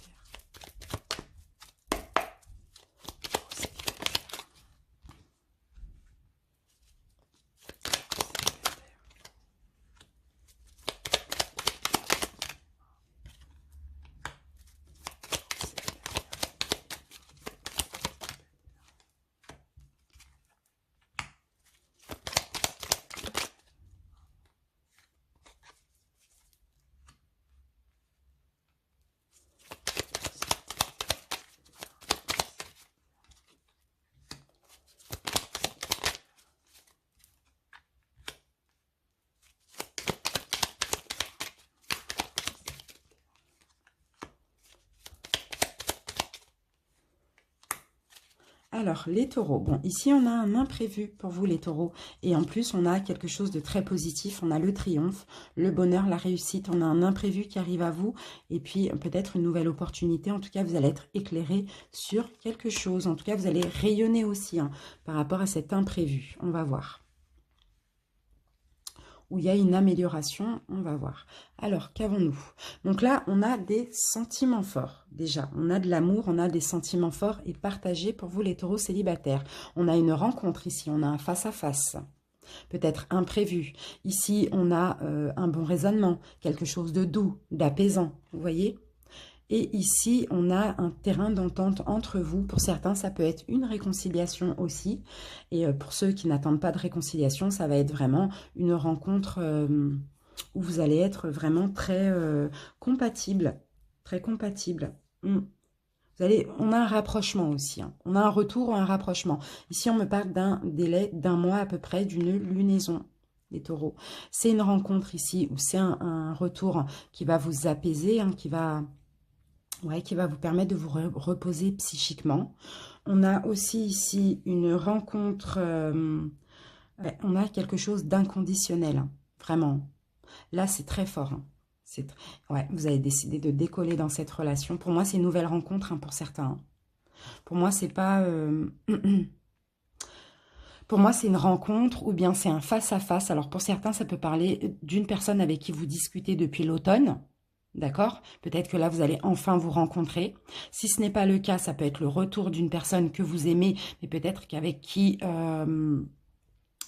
Alors, les taureaux. Bon, ici, on a un imprévu pour vous, les taureaux. Et en plus, on a quelque chose de très positif. On a le triomphe, le bonheur, la réussite. On a un imprévu qui arrive à vous. Et puis, peut-être une nouvelle opportunité. En tout cas, vous allez être éclairé sur quelque chose. En tout cas, vous allez rayonner aussi hein, par rapport à cet imprévu. On va voir. Où il y a une amélioration, on va voir. Alors, qu'avons-nous? Donc là, on a des sentiments forts, déjà. On a de l'amour, on a des sentiments forts et partagés pour vous, les taureaux célibataires. On a une rencontre ici, on a un face-à-face. Peut-être imprévu. Ici, on a un bon raisonnement, quelque chose de doux, d'apaisant, vous voyez? Et ici, on a un terrain d'entente entre vous. Pour certains, ça peut être une réconciliation aussi. Et pour ceux qui n'attendent pas de réconciliation, ça va être vraiment une rencontre où vous allez être vraiment très compatible. Très compatible. On a un rapprochement aussi. Hein. On a un retour ou un rapprochement. Ici, on me parle d'un délai d'un mois à peu près, d'une lunaison. Les taureaux. C'est une rencontre ici où c'est un retour qui va vous apaiser, hein, qui va vous permettre de vous reposer psychiquement. On a aussi ici une rencontre, on a quelque chose d'inconditionnel, hein, vraiment. Là, c'est très fort. Hein. Vous avez décidé de décoller dans cette relation. Pour moi, c'est une nouvelle rencontre hein, pour certains. Hein. Pour moi, c'est pas... Pour moi, c'est une rencontre ou bien c'est un face-à-face. Alors, pour certains, ça peut parler d'une personne avec qui vous discutez depuis l'automne. D'accord? Peut-être que là, vous allez enfin vous rencontrer. Si ce n'est pas le cas, ça peut être le retour d'une personne que vous aimez, mais peut-être qu'avec qui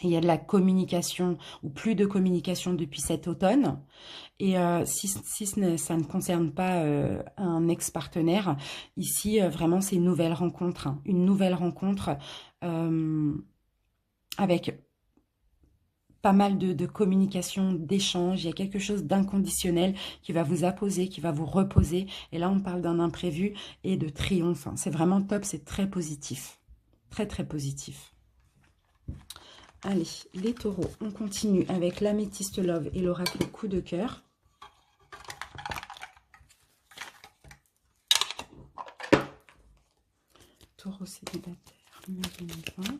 il y a de la communication ou plus de communication depuis cet automne. Et si ça ne concerne pas un ex-partenaire, ici, vraiment, c'est une nouvelle rencontre. Hein, une nouvelle rencontre avec pas mal de communication, d'échange. Il y a quelque chose d'inconditionnel qui va vous apposer, qui va vous reposer. Et là, on parle d'un imprévu et de triomphe. Hein. C'est vraiment top, c'est très positif. Très, très positif. Allez, les taureaux, on continue avec l'améthyste love et l'oracle coup de cœur. Taureau célibataire, mai 2020.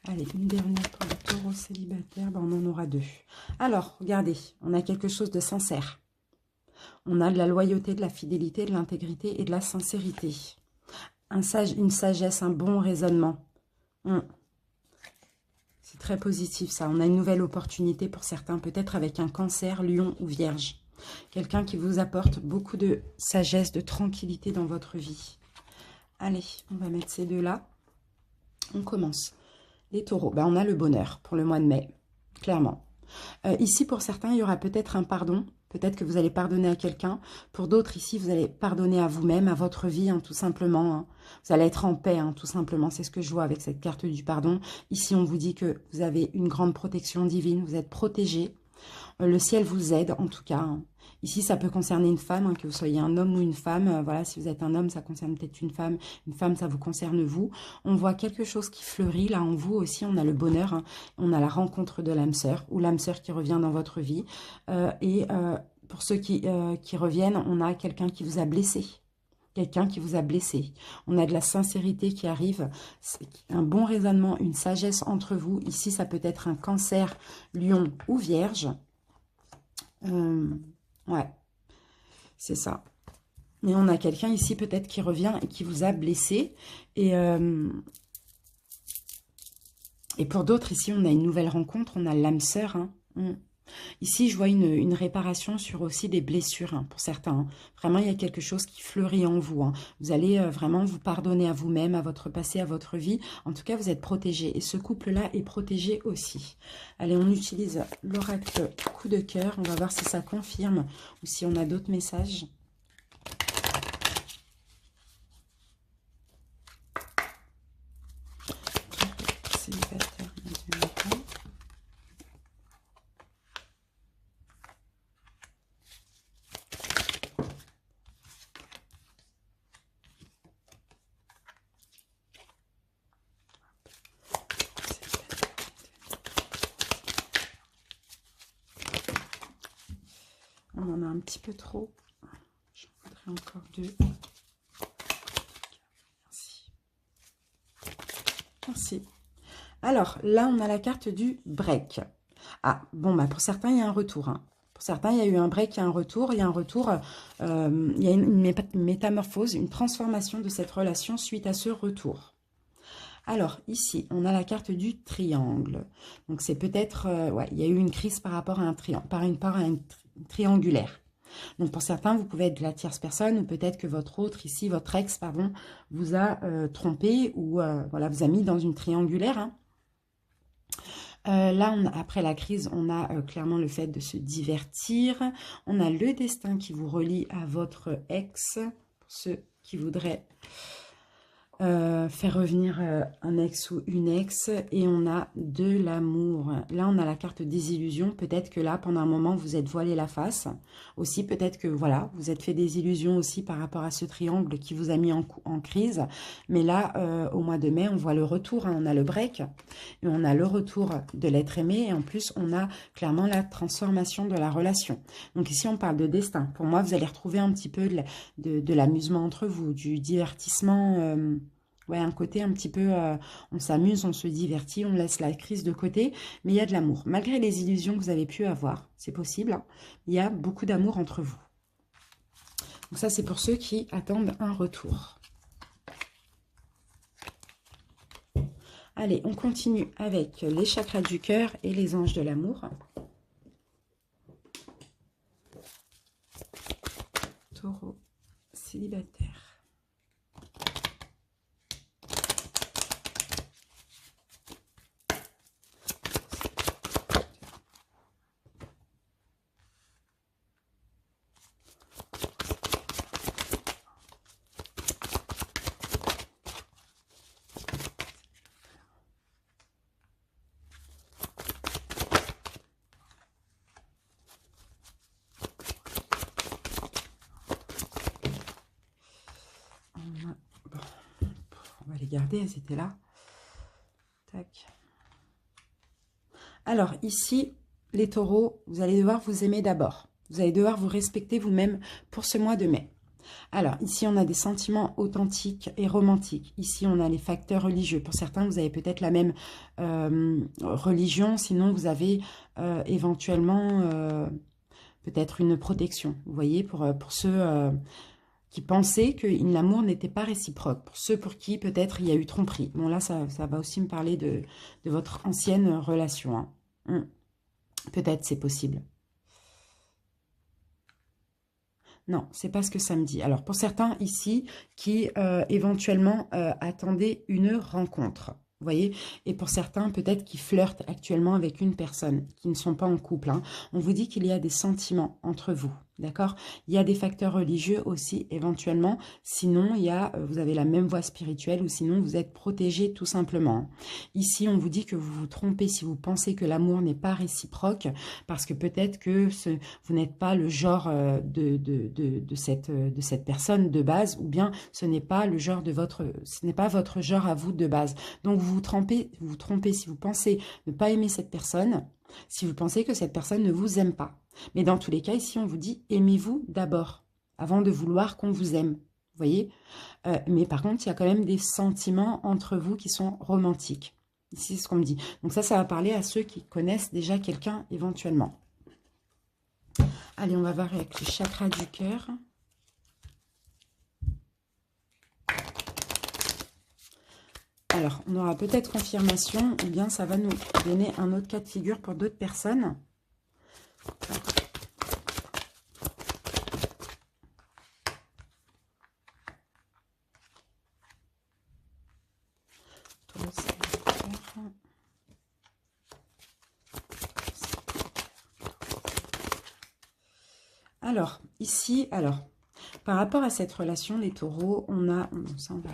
Allez, une dernière pour les taureaux célibataires, ben, on en aura deux. Alors, regardez, on a quelque chose de sincère. On a de la loyauté, de la fidélité, de l'intégrité et de la sincérité. Une sagesse, un bon raisonnement. C'est très positif ça. On a une nouvelle opportunité pour certains, peut-être avec un cancer, lion ou vierge. Quelqu'un qui vous apporte beaucoup de sagesse, de tranquillité dans votre vie. Allez, on va mettre ces deux-là. On commence. Les taureaux, ben, on a le bonheur pour le mois de mai, clairement. Ici, pour certains, il y aura peut-être un pardon. Peut-être que vous allez pardonner à quelqu'un. Pour d'autres, ici, vous allez pardonner à vous-même, à votre vie, hein, tout simplement. Hein. Vous allez être en paix, hein, tout simplement. C'est ce que je vois avec cette carte du pardon. Ici, on vous dit que vous avez une grande protection divine. Vous êtes protégé. Le ciel vous aide, en tout cas. Hein. Ici, ça peut concerner une femme, hein, que vous soyez un homme ou une femme. Voilà, si vous êtes un homme, ça concerne peut-être une femme. Une femme, ça vous concerne vous. On voit quelque chose qui fleurit. Là, en vous aussi, on a le bonheur. Hein. On a la rencontre de l'âme sœur ou l'âme sœur qui revient dans votre vie. Pour ceux qui reviennent, on a quelqu'un qui vous a blessé. Quelqu'un qui vous a blessé. On a de la sincérité qui arrive, un bon raisonnement, une sagesse entre vous. Ici, ça peut être un cancer, lion ou vierge. Ouais, c'est ça. Mais on a quelqu'un ici peut-être qui revient et qui vous a blessé. Et pour d'autres, ici, on a une nouvelle rencontre. On a l'âme sœur. Hein. Ici, je vois une réparation sur aussi des blessures hein, pour certains. Hein. Vraiment, il y a quelque chose qui fleurit en vous. Hein. Vous allez vraiment vous pardonner à vous-même, à votre passé, à votre vie. En tout cas, vous êtes protégé. Et ce couple-là est protégé aussi. Allez, on utilise l'oracle coup de cœur. On va voir si ça confirme ou si on a d'autres messages. Célibataire, on en a un petit peu trop. J'en voudrais encore 2. Merci. Merci. Alors, là, on a la carte du break. Ah, bon, bah, pour certains, il y a un retour. Hein. Pour certains, il y a eu un break, il y a un retour. Il y a un retour, il y a une métamorphose, une transformation de cette relation suite à ce retour. Alors, ici, on a la carte du triangle. Donc, c'est peut-être, ouais, il y a eu une crise par rapport à un triangle, par un triangulaire. Donc, pour certains, vous pouvez être la tierce personne ou peut-être que votre autre, ici, votre ex, pardon, vous a trompé ou voilà, vous a mis dans une triangulaire. Hein. Là, après la crise, on a clairement le fait de se divertir. On a le destin qui vous relie à votre ex, pour ceux qui voudraient faire revenir un ex ou une ex, et on a de l'amour. Là, on a la carte des illusions. Peut-être que là, pendant un moment, vous êtes voilé la face. Aussi, peut-être que, voilà, vous êtes fait des illusions aussi par rapport à ce triangle qui vous a mis en crise. Mais là, au mois de mai, on voit le retour. Hein, on a le break, et on a le retour de l'être aimé. Et en plus, on a clairement la transformation de la relation. Donc ici, on parle de destin. Pour moi, vous allez retrouver un petit peu de l'amusement entre vous, du divertissement... ouais, un côté un petit peu, on s'amuse, on se divertit, on laisse la crise de côté, mais il y a de l'amour. Malgré les illusions que vous avez pu avoir, c'est possible, hein, il y a beaucoup d'amour entre vous. Donc ça, c'est pour ceux qui attendent un retour. Allez, on continue avec les chakras du cœur et les anges de l'amour. Taureau, célibataire. On va les garder, elles étaient là. Tac. Alors, ici, les taureaux, vous allez devoir vous aimer d'abord. Vous allez devoir vous respecter vous-même pour ce mois de mai. Alors, ici, on a des sentiments authentiques et romantiques. Ici, on a les facteurs religieux. Pour certains, vous avez peut-être la même religion. Sinon, vous avez éventuellement peut-être une protection. Vous voyez, pour ceux... qui pensaient que l'amour n'était pas réciproque. Pour ceux pour qui, peut-être, il y a eu tromperie. Bon, là, ça va aussi me parler de votre ancienne relation. Hein. Peut-être, c'est possible. Non, c'est pas ce que ça me dit. Alors, pour certains ici, qui éventuellement attendaient une rencontre. Vous voyez, et pour certains, peut-être qui flirtent actuellement avec une personne, qui ne sont pas en couple. Hein. On vous dit qu'il y a des sentiments entre vous. D'accord? Il y a des facteurs religieux aussi, éventuellement. Sinon, il y a, vous avez la même voie spirituelle ou sinon, vous êtes protégé tout simplement. Ici, on vous dit que vous vous trompez si vous pensez que l'amour n'est pas réciproque parce que peut-être que vous n'êtes pas le genre de cette personne de base ou bien ce n'est pas le genre ce n'est pas votre genre à vous de base. Donc, vous vous trompez si vous pensez ne pas aimer cette personne, si vous pensez que cette personne ne vous aime pas. Mais dans tous les cas, ici, on vous dit « aimez-vous d'abord » avant de vouloir qu'on vous aime. Vous voyez, mais par contre, il y a quand même des sentiments entre vous qui sont romantiques. Ici, c'est ce qu'on me dit. Donc ça va parler à ceux qui connaissent déjà quelqu'un éventuellement. Allez, on va voir avec le chakra du cœur. Alors, on aura peut-être confirmation ou bien ça va nous donner un autre cas de figure pour d'autres personnes. Alors, ici, par rapport à cette relation, les taureaux, on a... Ça, on va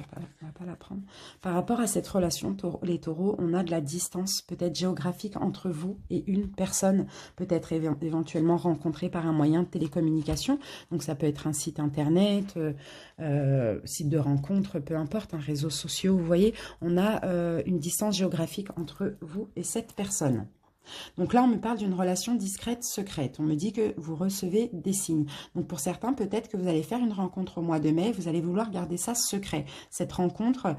pas la prendre. Par rapport à cette relation, les taureaux, on a de la distance peut-être géographique entre vous et une personne, peut-être éventuellement rencontrée par un moyen de télécommunication. Donc, ça peut être un site internet, site de rencontre, peu importe, un réseau social. Vous voyez, on a une distance géographique entre vous et cette personne. Donc là, on me parle d'une relation discrète, secrète. On me dit que vous recevez des signes. Donc pour certains, peut-être que vous allez faire une rencontre au mois de mai, vous allez vouloir garder ça secret. Cette rencontre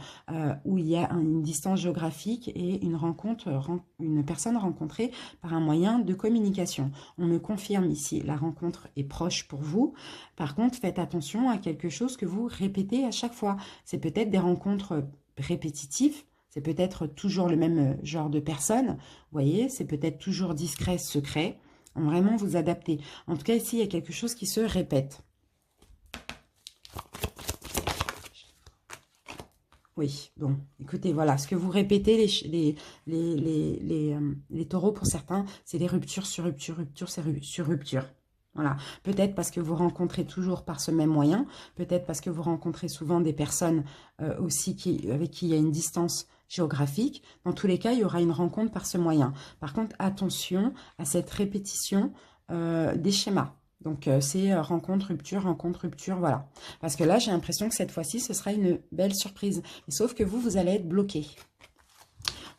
où il y a une distance géographique et une personne rencontrée par un moyen de communication. On me confirme ici, la rencontre est proche pour vous. Par contre, faites attention à quelque chose que vous répétez à chaque fois. C'est peut-être des rencontres répétitives. C'est peut-être toujours le même genre de personne. Vous voyez, c'est peut-être toujours discret, secret. Vraiment vous adapter. En tout cas, ici, il y a quelque chose qui se répète. Oui, bon, écoutez, voilà, ce que vous répétez, les taureaux, pour certains, c'est des ruptures sur rupture, rupture sur rupture. Voilà, peut-être parce que vous rencontrez toujours par ce même moyen, peut-être parce que vous rencontrez souvent des personnes aussi avec qui il y a une distance géographique. Dans tous les cas, il y aura une rencontre par ce moyen. Par contre, attention à cette répétition des schémas. Donc, c'est rencontre, rupture, voilà. Parce que là, j'ai l'impression que cette fois-ci, ce sera une belle surprise. Et sauf que vous allez être bloqué.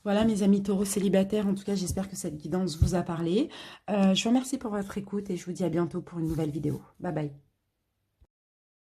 Voilà mes amis taureaux célibataires, en tout cas j'espère que cette guidance vous a parlé. Je vous remercie pour votre écoute et je vous dis à bientôt pour une nouvelle vidéo. Bye bye.